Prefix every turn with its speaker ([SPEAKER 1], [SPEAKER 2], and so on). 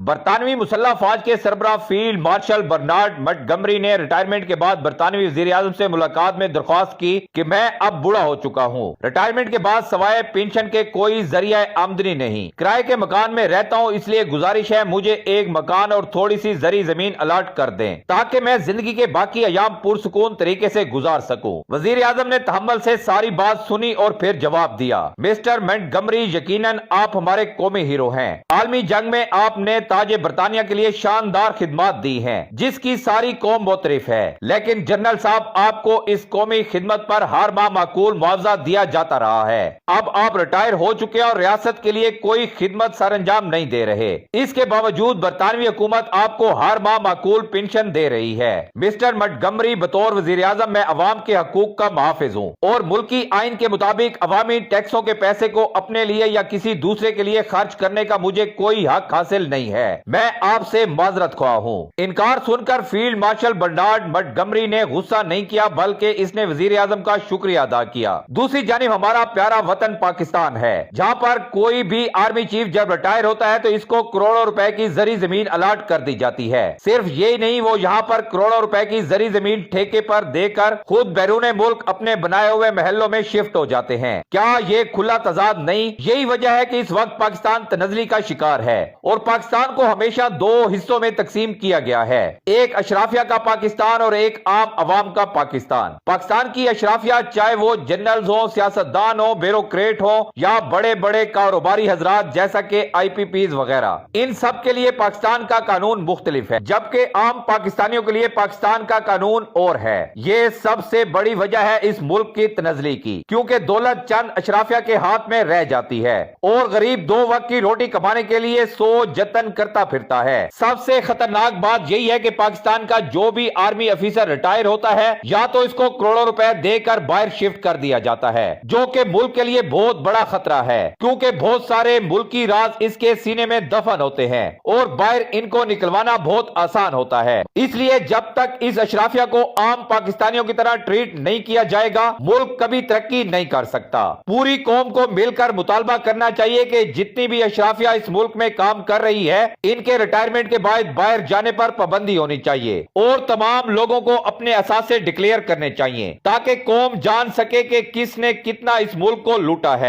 [SPEAKER 1] برطانوی مسلح افواج کے سربراہ فیلڈ مارشل برنارڈ منٹگمری نے ریٹائرمنٹ کے بعد برطانوی وزیر اعظم سے ملاقات میں درخواست کی کہ میں اب بوڑھا ہو چکا ہوں، ریٹائرمنٹ کے بعد سوائے پینشن کے کوئی ذریعہ آمدنی نہیں، کرائے کے مکان میں رہتا ہوں، اس لیے گزارش ہے مجھے ایک مکان اور تھوڑی سی زرعی زمین الاٹ کر دیں تاکہ میں زندگی کے باقی ایام پرسکون طریقے سے گزار سکوں۔ وزیر اعظم نے تحمل سے ساری بات سنی اور پھر جواب دیا، مسٹر منٹگمری، یقیناً آپ ہمارے قومی ہیرو ہیں۔ عالمی جنگ میں آپ نے تاج برطانیہ کے لیے شاندار خدمات دی ہیں جس کی ساری قوم معترف ہے، لیکن جنرل صاحب آپ کو اس قومی خدمت پر ہر ماہ معقول معاوضہ دیا جاتا رہا ہے۔ اب آپ ریٹائر ہو چکے ہیں اور ریاست کے لیے کوئی خدمت سر انجام نہیں دے رہے، اس کے باوجود برطانوی حکومت آپ کو ہر ماہ معقول پینشن دے رہی ہے۔ مسٹر منٹگمری، بطور وزیر اعظم میں عوام کے حقوق کا محافظ ہوں اور ملکی آئین کے مطابق عوامی ٹیکسوں کے پیسے کو اپنے لیے یا کسی دوسرے کے لیے خرچ کرنے کا مجھے کوئی حق حاصل نہیں ہے۔ میں آپ سے معذرت خواہ ہوں۔ انکار سن کر فیلڈ مارشل برنارڈ منٹگمری نے غصہ نہیں کیا بلکہ اس نے وزیر اعظم کا شکریہ ادا کیا۔ دوسری جانب ہمارا پیارا وطن پاکستان ہے جہاں پر کوئی بھی آرمی چیف جب ریٹائر ہوتا ہے تو اس کو کروڑوں روپے کی زرعی زمین الاٹ کر دی جاتی ہے۔ صرف یہی نہیں، وہ یہاں پر کروڑوں روپے کی زرعی زمین ٹھیکے پر دے کر خود بیرون ملک اپنے بنائے ہوئے محلوں میں شفٹ ہو جاتے ہیں۔ کیا یہ کھلا تضاد نہیں؟ یہی وجہ ہے کہ اس وقت پاکستان تنزلی کا شکار ہے اور پاکستان کو ہمیشہ دو حصوں میں تقسیم کیا گیا ہے، ایک اشرافیہ کا پاکستان اور ایک عام عوام کا پاکستان۔ پاکستان کی اشرافیہ چاہے وہ جنرلز ہوں، سیاستدان ہوں، بیوروکریٹ ہوں یا بڑے بڑے کاروباری حضرات جیسا کہ آئی پی پیز وغیرہ، ان سب کے لیے پاکستان کا قانون مختلف ہے، جبکہ عام پاکستانیوں کے لیے پاکستان کا قانون اور ہے۔ یہ سب سے بڑی وجہ ہے اس ملک کی تنزلی کی، کیونکہ دولت چند اشرافیہ کے ہاتھ میں رہ جاتی ہے اور غریب دو وقت کی روٹی کمانے کے لیے سوچ جتن کرتا پھرتا ہے۔ سب سے خطرناک بات یہی ہے کہ پاکستان کا جو بھی آرمی افیسر ریٹائر ہوتا ہے یا تو اس کو کروڑوں روپے دے کر باہر شفٹ کر دیا جاتا ہے، جو کہ ملک کے لیے بہت بڑا خطرہ ہے، کیونکہ بہت سارے ملکی راز اس کے سینے میں دفن ہوتے ہیں اور باہر ان کو نکلوانا بہت آسان ہوتا ہے۔ اس لیے جب تک اس اشرافیہ کو عام پاکستانیوں کی طرح ٹریٹ نہیں کیا جائے گا، ملک کبھی ترقی نہیں کر سکتا۔ پوری قوم کو مل کر مطالبہ کرنا چاہیے کہ جتنی بھی اشرافیہ اس ملک میں کام کر رہی ہے، ان کے ریٹائرمنٹ کے بعد باہر جانے پر پابندی ہونی چاہیے اور تمام لوگوں کو اپنے اثاثے ڈکلیئر کرنے چاہیے تاکہ قوم جان سکے کہ کس نے کتنا اس ملک کو لوٹا ہے۔